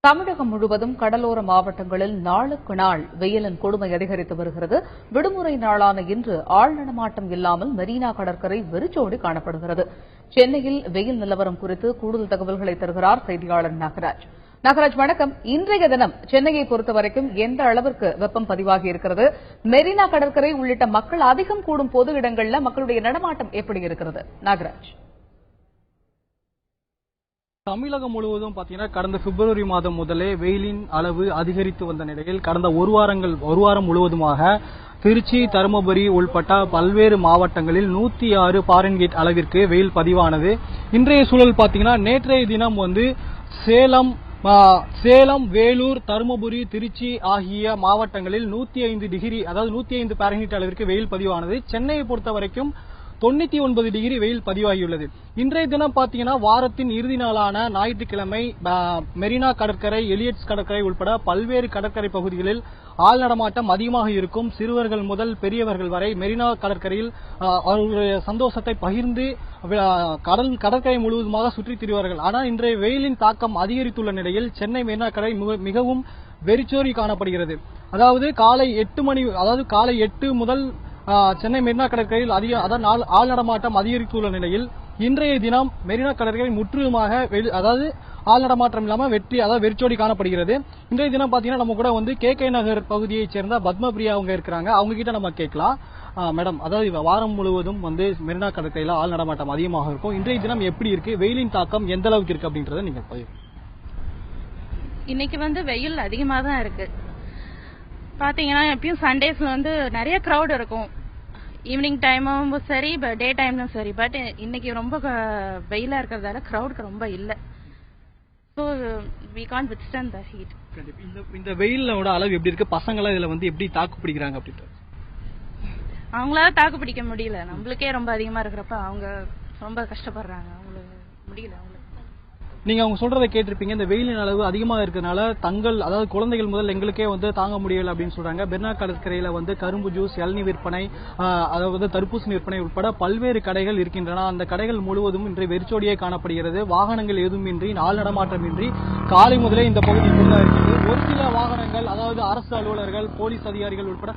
தமிழகம் முழுவதும் கடலோர மாவட்டங்களில் நாளுக்கு நாள் வெயிலின் கொடுமை அதிகரித்து வருகிறது. விடுமுறை நாளான இன்று ஆள் நடமாட்டம் இல்லாமல் மெரினா கடற்கரை வெறிச்சோடி காணப்படுகிறது. சென்னையில் வெயில் நிலவரம் குறித்து கூடுதல் தகவல்களை தருகிறார் செய்தியாளர் நாகராஜ். நாகராஜ், வணக்கம். இன்றைய தினம் சென்னையை பொறுத்தவரைக்கும் எந்த அளவிற்கு வெப்பம் பதிவாகி இருக்கிறது? மெரினா கடற்கரை உள்ளிட்ட மக்கள் அதிகம் கூடும் பொது இடங்களில் மக்களுடைய நடமாட்டம் எப்படி இருக்கிறது? நாகராஜ், தமிழகம் முழுவதும் பாத்தீங்கன்னா கடந்த பிப்ரவரி மாதம் முதலே வெயிலின் அளவு அதிகரித்து வந்த நிலையில் கடந்த ஒரு வாரம் முழுவதுமாக திருச்சி, தருமபுரி உள்பட்ட பல்வேறு மாவட்டங்களில் 106 ஃபாரன்ஹீட் அளவிற்கு வெயில் பதிவானது. இன்றைய சூழல் பாத்தீங்கன்னா நேற்றைய தினம் சேலம், வேலூர், தருமபுரி, திருச்சி ஆகிய மாவட்டங்களில் 105 டிகிரி, அதாவது 105 ஃபாரன்ஹீட் அளவிற்கு வெயில் பதிவானது. சென்னையை பொறுத்த வரைக்கும் 99 டிகிரி வெயில் பதிவாகியுள்ளது. இன்றைய தினம் பாத்தீங்கன்னா வாரத்தின் இறுதி நாளான ஞாயிற்றுக்கிழமை மெரினா கடற்கரை, எலியட்ஸ் கடற்கரை உட்பட பல்வேறு கடற்கரை பகுதிகளில் ஆள் நடமாட்டம் அதிகமாக இருக்கும். சிறுவர்கள் முதல் பெரியவர்கள் வரை மெரினா கடற்கரையில் அவர்களுடைய சந்தோஷத்தை பகிர்ந்து கடற்கரை முழுவதுமாக சுற்றித் திரிவார்கள். ஆனால் இன்றைய வெயிலின் தாக்கம் அதிகரித்துள்ள நிலையில் சென்னை மெரினா கடற்கரை மிகவும் வெறிச்சோடி காணப்படுகிறது. அதாவது காலை 8 முதல் சென்னை மெரினா கடற்கரையில் ஆள் நடமாட்டம் அதிகரித்துள்ள நிலையில் இன்றைய தினம் மெரினா கடற்கரை முற்றிலுமாக ஆள் நடமாட்டம் இல்லாமல் வெறிச்சோடி காணப்படுகிறது. இன்றைய தினம் பாத்தீங்கன்னா நம்ம கூட கே நகர் பகுதியைச் சேர்ந்த பத்மபிரியா அவங்க இருக்கிறாங்க. அவங்க கிட்ட நம்ம கேட்கலாம். மேடம், அதாவது வாரம் முழுவதும் மெரினா கடற்கரையில் ஆள் நடமாட்டம் அதிகமாக இருக்கும். இன்றைய தினம் எப்படி இருக்கு, வெயிலின் தாக்கம் எந்த அளவுக்கு இருக்கு அப்படின்றத நீங்க இன்னைக்கு வெயில் அதிகமாக தான் இருக்கு. பாத்தீங்கன்னா எப்பயும் சண்டேஸ்ல நிறைய கிரௌட் இருக்கும். ஈவினிங் டைமும் சரி, டே டைம்லும் சரி. பட் இன்னைக்கு ரொம்ப வெயிலா இருக்கிறதால கிரௌடுக்கு ரொம்ப இல்ல. So we can't withstand the heat. இந்த வெயிலோட அளவு எப்படி இருக்கு? பசங்களா இதுல எப்படி தாக்கு பிடிக்கிறாங்க அப்படின்ட்டு? அவங்களால தாக்கு பிடிக்க முடியல. நம்மளுக்கே ரொம்ப அதிகமா இருக்கிறப்ப அவங்க ரொம்ப கஷ்டப்படுறாங்க. அவங்களுக்கு முடியல. நீங்க அவங்க சொல்றதை கேட்டிருப்பீங்க. இந்த வெயிலின் அளவு அதிகமாக இருக்கிறதுனால அதாவது குழந்தைகள் முதல் எங்களுக்கே தாங்க முடியல அப்படின்னு சொல்றாங்க. மெரினா கடற்கரையில கரும்பு ஜூஸ், இளநீ விற்பனை, அதாவது தர்பூசணி விற்பனை உட்பட பல்வேறு கடைகள் இருக்கின்றன. அந்த கடைகள் முழுவதும் இன்று வெறிச்சோடியே காணப்படுகிறது. வாகனங்கள் எதுவுமின்றி, ஆள் நடமாட்டமின்றி காலை முதலே இந்த பகுதி இருக்கிறது. ஒரு சில வாகனங்கள், அதாவது அரசு அலுவலர்கள், போலீஸ் அதிகாரிகள் உட்பட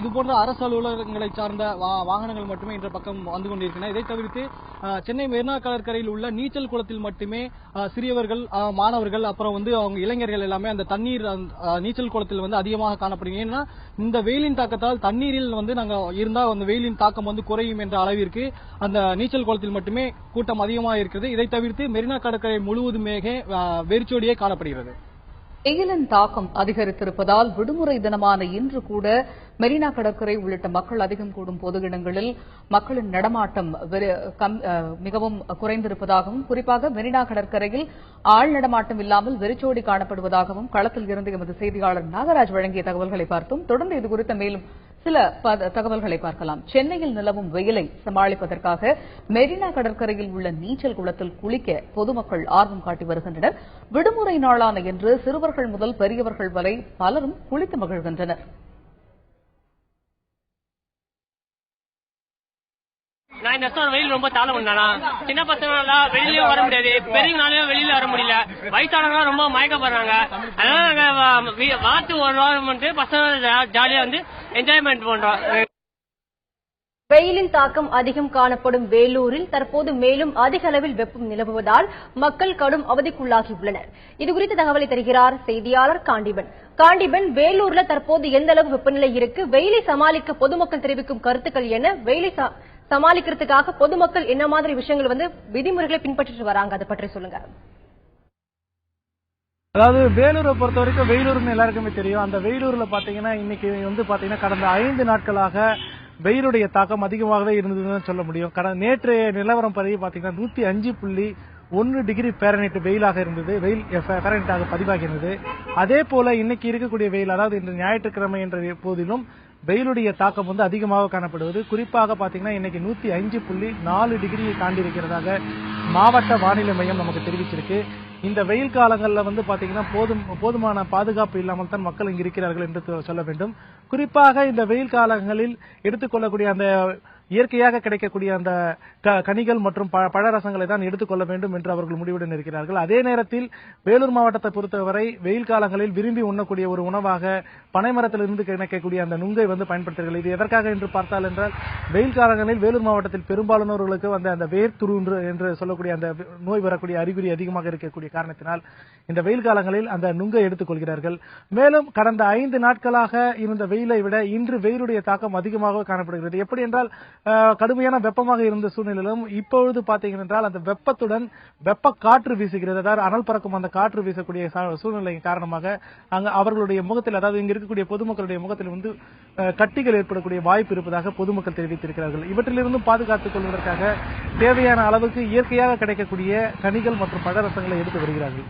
இது போன்ற அரசு அலுவலகங்களை சார்ந்த வாகனங்கள் மட்டுமே இன்ற பக்கம் வந்து கொண்டிருக்கின்றன. இதை தவிர்த்து சென்னை மெரினா கடற்கரையில் உள்ள நீச்சல் குளத்தில் மட்டுமே சிறியவர்கள், மாணவர்கள், அப்புறம் அவங்க இளைஞர்கள் எல்லாமே அந்த தண்ணீர் நீச்சல் குளத்தில் அதிகமாக காணப்படுகிறது. ஏன்னா இந்த வெயிலின் தாக்கத்தால் தண்ணீரில் நாங்க இருந்தா அந்த வெயிலின் தாக்கம் குறையும் என்ற அளவிற்கு அந்த நீச்சல் குளத்தில் மட்டுமே கூட்டம் அதிகமாக இருக்கிறது. இதை தவிர்த்து மெரினா கடற்கரை முழுவதுமே வெறிச்சோடியே காணப்படுகிறது. வெயிலின் தாக்கம் அதிகரித்திருப்பதால் விடுமுறை தினமான இன்று கூட மெரினா கடற்கரை உள்ளிட்ட மக்கள் அதிகம் கூடும் பொது இடங்களில் மக்களின் நடமாட்டம் மிகவும் குறைந்திருப்பதாகவும், குறிப்பாக மெரினா கடற்கரையில் ஆள் நடமாட்டம் இல்லாமல் வெறிச்சோடி காணப்படுவதாகவும் களத்தில் இருந்து எமது செய்தியாளர் நாகராஜ் வழங்கிய தகவல்களை பார்த்தோம். தொடர்ந்து இதுகுறித்த மேலும் சில தகவல்களை பார்க்கலாம். சென்னையில் நிலவும் வெயிலை சமாளிப்பதற்காக மெரினா கடற்கரையில் உள்ள நீச்சல் குளத்தில் குளிக்க பொதுமக்கள் ஆர்வம் காட்டி வருகின்றனர். விடுமுறை நாளான இன்று சிறுவர்கள் முதல் பெரியவர்கள் வரை பலரும் குளித்து மகிழ்கின்றனர். நான் இந்த வருஷம் வெயில் ரொம்ப தாழ முடியல. சின்ன பசங்க வெளியிலயும் வர முடியாது, பெரியவங்களாலையும் வெளியில வர முடியல. வயசானவங்க ரொம்ப மயக்கப்படுறாங்க. அதனால நாங்க வாரத்து ஒரு வாரம் பசங்க ஜாலியா என்ஜாய்மெண்ட் பண்றோம். வெயிலின் தாக்கம் அதிகம் காணப்படும் வேலூரில் தற்போது மேலும் அதிக அளவில் வெப்பம் நிலவுவதால் மக்கள் கடும் அவதிக்குள்ளாகியுள்ளனர். இதுகுறித்த தகவலை தருகிறார் செய்தியாளர் காண்டிபன். வேலூர்ல தற்போது எந்த அளவு வெப்பநிலை இருக்கு? வெயிலை சமாளிக்க பொதுமக்கள் தெரிவிக்கும் கருத்துக்கள் என்ன? வெயிலை சமாளிக்கிறதுக்காக பொதுமக்கள் என்ன மாதிரி விஷயங்கள் விதிமுறைகளை பின்பற்றிட்டு வராங்க, அதை பற்றி சொல்லுங்க. அதாவது வேலூரை பொறுத்த வரைக்கும் வெயிலூர்னு எல்லாருக்குமே தெரியும். அந்த வெயிலூர்ல பாத்தீங்கன்னா இன்னைக்கு பாத்தீங்கன்னா கடந்த 5 நாட்களாக வெயிலுடைய தாக்கம் அதிகமாகவே இருந்ததுன்னு சொல்ல முடியும். நேற்றைய நிலவரம் படி பாத்தீங்கன்னா 105.1 டிகிரி ஃபாரன்ஹீட் வெயிலாக இருந்தது, வெயில் ஃபாரன்ஹீட்டாக பதிவாகியிருந்தது. அதே போல இன்னைக்கு இருக்கக்கூடிய வெயில், அதாவது இன்று ஞாயிற்றுக்கிழமை என்ற போதிலும் வெயிலுடைய தாக்கம் அதிகமாக காணப்படுவது. குறிப்பாக பாத்தீங்கன்னா இன்னைக்கு 105.4 டிகிரியை தாண்டி இருக்கிறதாக மாவட்ட வானிலை மையம் நமக்கு தெரிவிச்சிருக்கு. இந்த வெயில் காலங்களில் பாத்தீங்கன்னா போதுமான பாதுகாப்பு இல்லாமல் தான் மக்கள் இங்கு இருக்கிறார்கள் என்று சொல்ல வேண்டும். குறிப்பாக இந்த வெயில் காலங்களில் எடுத்துக்கொள்ளக்கூடிய அந்த இயற்கையாக கிடைக்கக்கூடிய அந்த கனிகள் மற்றும் பழரசங்களை தான் எடுத்துக்கொள்ள வேண்டும் என்று அவர்கள் முடிவுடன் இருக்கிறார்கள். அதே நேரத்தில் வேலூர் மாவட்டத்தை பொறுத்தவரை வெயில் காலங்களில் விரும்பி உண்ணக்கூடிய ஒரு உணவாக பனைமரத்திலிருந்து கிடைக்கக்கூடிய அந்த நுங்கை பயன்படுத்துகிறார்கள். இது எதற்காக என்று பார்த்தால் என்றால் வெயில் காலங்களில் வேலூர் மாவட்டத்தில் பெரும்பாலானவர்களுக்கு அந்த வேர்த்துரு என்று சொல்லக்கூடிய அந்த நோய் வரக்கூடிய அறிகுறி அதிகமாக இருக்கக்கூடிய காரணத்தினால் இந்த வெயில் காலங்களில் அந்த நுங்கை எடுத்துக் கொள்கிறார்கள். மேலும் கடந்த 5 நாட்களாக இருந்த வெயிலை விட இன்று வெயிலுடைய தாக்கம் அதிகமாக காணப்படுகிறது. எப்படி என்றால் கடுமையான வெப்பமாக இருந்த சூழ்நிலையிலும் இப்பொழுது பார்த்தீங்கன்னா என்றால் அந்த வெப்பத்துடன் வெப்ப காற்று வீசுகிறது. அதாவது அனல் பறக்கும் அந்த காற்று வீசக்கூடிய சூழ்நிலை காரணமாக அங்கு அவர்களுடைய முகத்தில், அதாவது இங்கு இருக்கக்கூடிய பொதுமக்களுடைய முகத்தில் கட்டிகள் ஏற்படக்கூடிய வாய்ப்பு இருப்பதாக பொதுமக்கள் தெரிவித்திருக்கிறார்கள். இவற்றிலிருந்து பாதுகாத்துக் கொள்வதற்காக தேவையான அளவுக்கு இயற்கையாக கிடைக்கக்கூடிய கனிகள் மற்றும் பழரசங்களை எடுத்து வருகிறார்கள்.